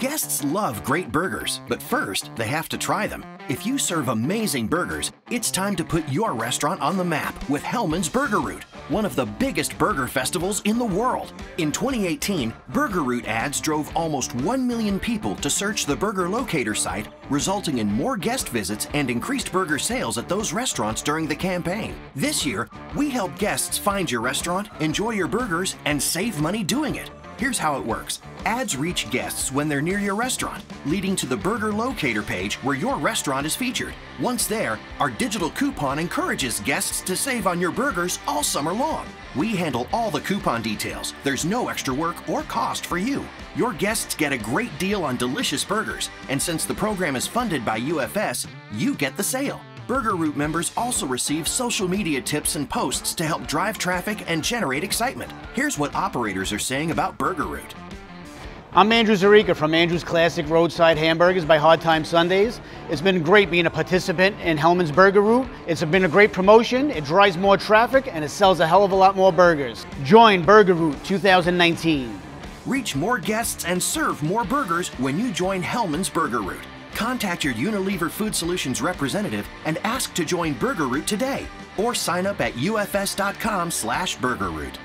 Guests love great burgers, but first, they have to try them. If you serve amazing burgers, it's time to put your restaurant on the map with Hellmann's Burger Route, one of the biggest burger festivals in the world. In 2018, Burger Route ads drove almost 1 million people to search the burger locator site, resulting in more guest visits and increased burger sales at those restaurants during the campaign. This year, we help guests find your restaurant, enjoy your burgers, and save money doing it. Here's how it works. Ads reach guests when they're near your restaurant, leading to the burger locator page where your restaurant is featured. Once there, our digital coupon encourages guests to save on your burgers all summer long. We handle all the coupon details. There's no extra work or cost for you. Your guests get a great deal on delicious burgers, and since the program is funded by UFS, you get the sale. Burger Route members also receive social media tips and posts to help drive traffic and generate excitement. Here's what operators are saying about Burger Route. I'm Andrew Zarica from Andrew's Classic Roadside Hamburgers by Hard Time Sundays. It's been great being a participant in Hellmann's Burger Route. It's been a great promotion, it drives more traffic, and it sells a hell of a lot more burgers. Join Burger Route 2019. Reach more guests and serve more burgers when you join Hellmann's Burger Route. Contact your Unilever Food Solutions representative and ask to join Burger Route today, or sign up at ufs.com/burgerroute.